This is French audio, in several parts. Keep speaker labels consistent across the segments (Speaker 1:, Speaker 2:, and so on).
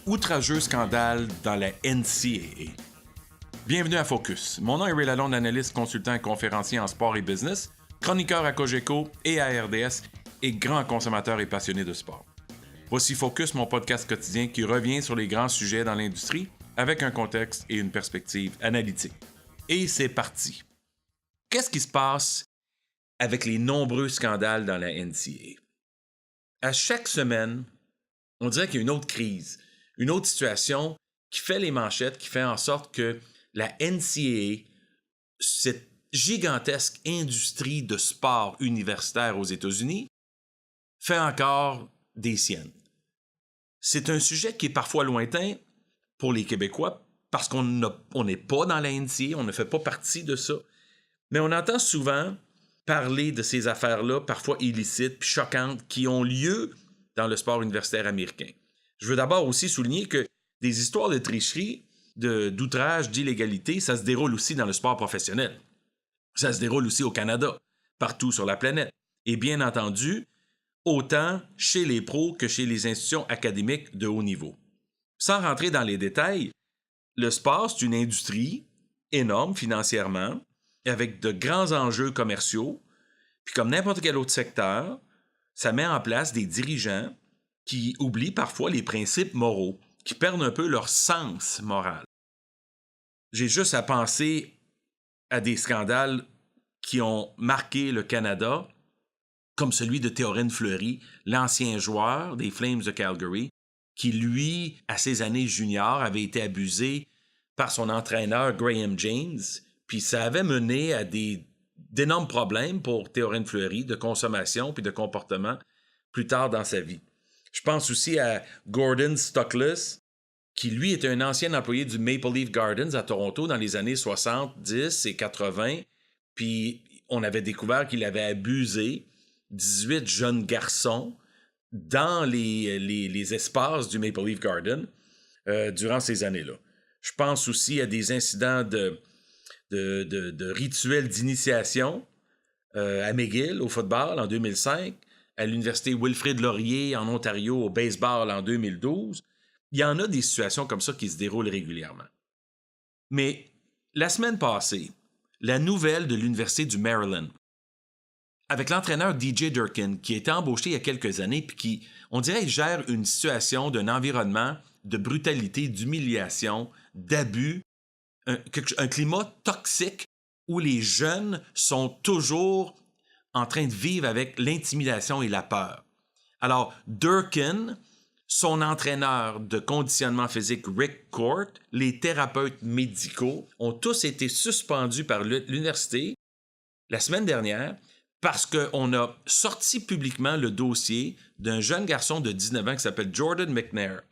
Speaker 1: Outrageux scandale dans la NCAA. Bienvenue à Focus. Mon nom est Ray Lalonde, analyste, consultant et conférencier en sport et business, chroniqueur à Cogeco et à RDS et grand consommateur et passionné de sport. Voici Focus, mon podcast quotidien qui revient sur les grands sujets dans l'industrie avec un contexte et une perspective analytique. Et c'est parti. Qu'est-ce qui se passe avec les nombreux scandales dans la NCAA? À chaque semaine, on dirait qu'il y a une autre crise, une autre situation qui fait les manchettes, qui fait en sorte que la NCAA, cette gigantesque industrie de sport universitaire aux États-Unis, fait encore des siennes. C'est un sujet qui est parfois lointain pour les Québécois parce qu'on n'est pas dans la NCAA, on ne fait pas partie de ça. Mais on entend souvent parler de ces affaires-là, parfois illicites puis choquantes, qui ont lieu dans le sport universitaire américain. Je veux d'abord aussi souligner que des histoires de tricherie, d'outrage, d'illégalité, ça se déroule aussi dans le sport professionnel. Ça se déroule aussi au Canada, partout sur la planète. Et bien entendu, autant chez les pros que chez les institutions académiques de haut niveau. Sans rentrer dans les détails, le sport, c'est une industrie énorme financièrement, avec de grands enjeux commerciaux, puis comme n'importe quel autre secteur, ça met en place des dirigeants qui oublient parfois les principes moraux, qui perdent un peu leur sens moral. J'ai juste à penser à des scandales qui ont marqué le Canada, comme celui de Théorène Fleury, l'ancien joueur des Flames de Calgary, qui, lui, à ses années juniors, avait été abusé par son entraîneur Graham James, puis ça avait mené à d'énormes problèmes pour Théorène Fleury de consommation puis de comportement plus tard dans sa vie. Je pense aussi à Gordon Stockless, qui lui était un ancien employé du Maple Leaf Gardens à Toronto dans les années 70 et 80, puis on avait découvert qu'il avait abusé 18 jeunes garçons dans les espaces du Maple Leaf Garden durant ces années-là. Je pense aussi à des incidents de rituels d'initiation à McGill au football en 2005, à l'université Wilfrid Laurier en Ontario au baseball en 2012. Il y en a des situations comme ça qui se déroulent régulièrement. Mais la semaine passée, la nouvelle de l'Université du Maryland, avec l'entraîneur DJ Durkin, qui a été embauché il y a quelques années, puis qui, on dirait, gère une situation d'un environnement de brutalité, d'humiliation, d'abus, un climat toxique où les jeunes sont toujours en train de vivre avec l'intimidation et la peur. Alors, Durkin, son entraîneur de conditionnement physique Rick Court, les thérapeutes médicaux ont tous été suspendus par l'université la semaine dernière parce qu'on a sorti publiquement le dossier d'un jeune garçon de 19 ans qui s'appelle Jordan McNair,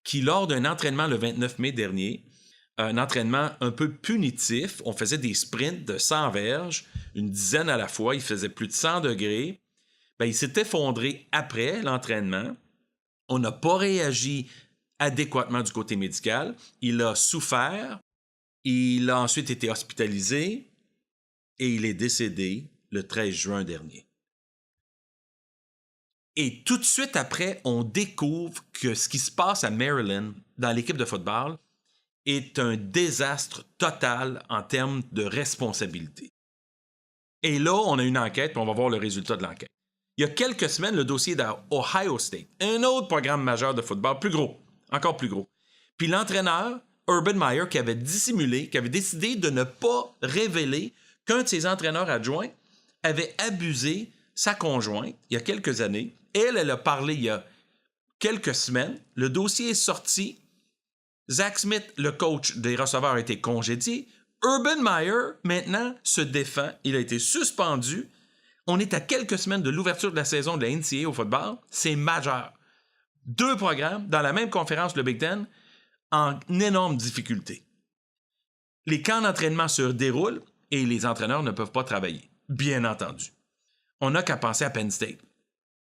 Speaker 1: qui, lors d'un entraînement le 29 mai dernier, un entraînement un peu punitif. On faisait des sprints de 100 verges, une dizaine à la fois. Il faisait plus de 100 degrés. Il s'est effondré après l'entraînement. On n'a pas réagi adéquatement du côté médical. Il a souffert. Il a ensuite été hospitalisé et il est décédé le 13 juin dernier. Et tout de suite après, on découvre que ce qui se passe à Maryland dans l'équipe de football est un désastre total en termes de responsabilité. Et là, on a une enquête, puis on va voir le résultat de l'enquête. Il y a quelques semaines, le dossier d'Ohio State, un autre programme majeur de football, plus gros, encore plus gros. Puis l'entraîneur, Urban Meyer, qui avait dissimulé, qui avait décidé de ne pas révéler qu'un de ses entraîneurs adjoints avait abusé sa conjointe il y a quelques années. Elle a parlé il y a quelques semaines. Le dossier est sorti. Zach Smith, le coach des receveurs, a été congédié. Urban Meyer, maintenant, se défend. Il a été suspendu. On est à quelques semaines de l'ouverture de la saison de la NCAA au football. C'est majeur. 2 programmes dans la même conférence, le Big Ten, en énorme difficulté. Les camps d'entraînement se déroulent et les entraîneurs ne peuvent pas travailler, bien entendu. On n'a qu'à penser à Penn State.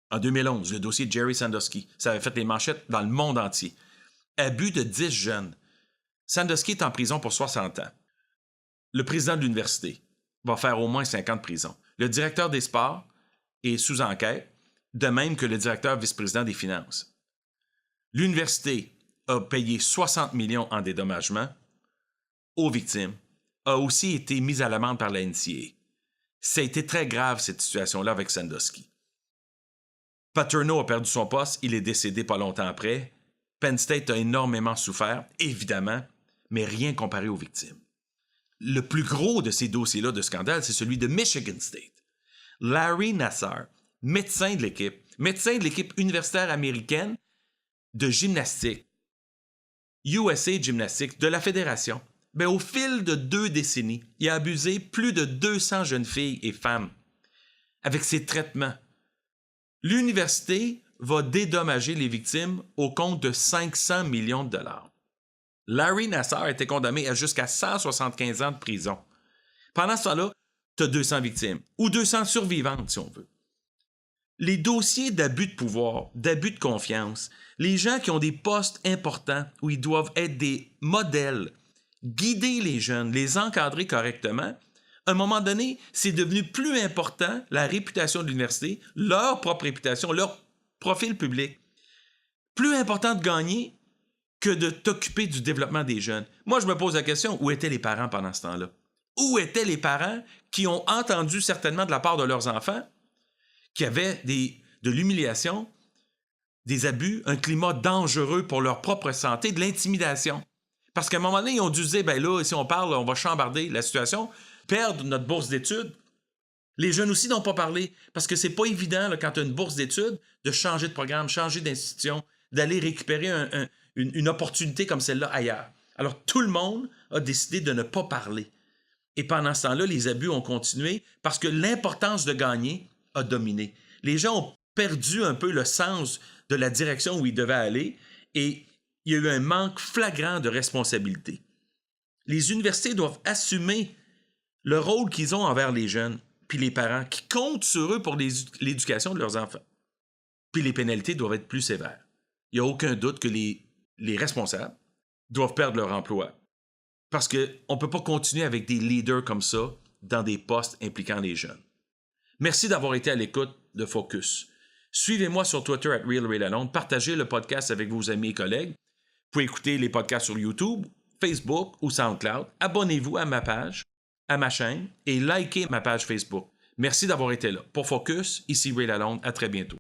Speaker 1: En 2011, le dossier de Jerry Sandusky, ça avait fait les manchettes dans le monde entier. Abus de 10 jeunes. Sandusky est en prison pour 60 ans. Le président de l'université va faire au moins 5 ans de prison. Le directeur des sports est sous enquête, de même que le directeur vice-président des finances. L'université a payé 60 millions en dédommagement aux victimes, a aussi été mis à l'amende par la NCAA. Ça a été très grave, cette situation-là, avec Sandusky. Paterno a perdu son poste, il est décédé pas longtemps après. Penn State a énormément souffert, évidemment, mais rien comparé aux victimes. Le plus gros de ces dossiers-là de scandale, c'est celui de Michigan State. Larry Nassar, médecin de l'équipe universitaire américaine de gymnastique, USA Gymnastics, de la fédération, au fil de 2 décennies, il a abusé plus de 200 jeunes filles et femmes avec ses traitements. L'université va dédommager les victimes au compte de 500 millions de dollars. Larry Nassar a été condamné à jusqu'à 175 ans de prison. Pendant ce temps-là, tu as 200 victimes, ou 200 survivantes, si on veut. Les dossiers d'abus de pouvoir, d'abus de confiance, les gens qui ont des postes importants où ils doivent être des modèles, guider les jeunes, les encadrer correctement, à un moment donné, c'est devenu plus important, la réputation de l'université, leur propre réputation, leur profil public. Plus important de gagner que de t'occuper du développement des jeunes. Moi, je me pose la question, où étaient les parents pendant ce temps-là? Où étaient les parents qui ont entendu certainement de la part de leurs enfants qui avaient de l'humiliation, des abus, un climat dangereux pour leur propre santé, de l'intimidation? Parce qu'à un moment donné, ils ont dû se dire, là, si on parle, on va chambarder la situation, perdre notre bourse d'études. Les jeunes aussi n'ont pas parlé, parce que c'est pas évident, là, quand tu as une bourse d'études, de changer de programme, changer d'institution, d'aller récupérer une opportunité comme celle-là ailleurs. Alors, tout le monde a décidé de ne pas parler. Et pendant ce temps-là, les abus ont continué parce que l'importance de gagner a dominé. Les gens ont perdu un peu le sens de la direction où ils devaient aller et il y a eu un manque flagrant de responsabilité. Les universités doivent assumer le rôle qu'ils ont envers les jeunes puis les parents qui comptent sur eux pour l'éducation de leurs enfants. Puis les pénalités doivent être plus sévères. Il n'y a aucun doute que les responsables doivent perdre leur emploi. Parce qu'on ne peut pas continuer avec des leaders comme ça dans des postes impliquant les jeunes. Merci d'avoir été à l'écoute de Focus. Suivez-moi sur Twitter @RealRayLalonde. Partagez le podcast avec vos amis et collègues. Vous pouvez écouter les podcasts sur YouTube, Facebook ou SoundCloud. Abonnez-vous à ma page, à ma chaîne et likez ma page Facebook. Merci d'avoir été là. Pour Focus, ici Ray Lalonde. À très bientôt.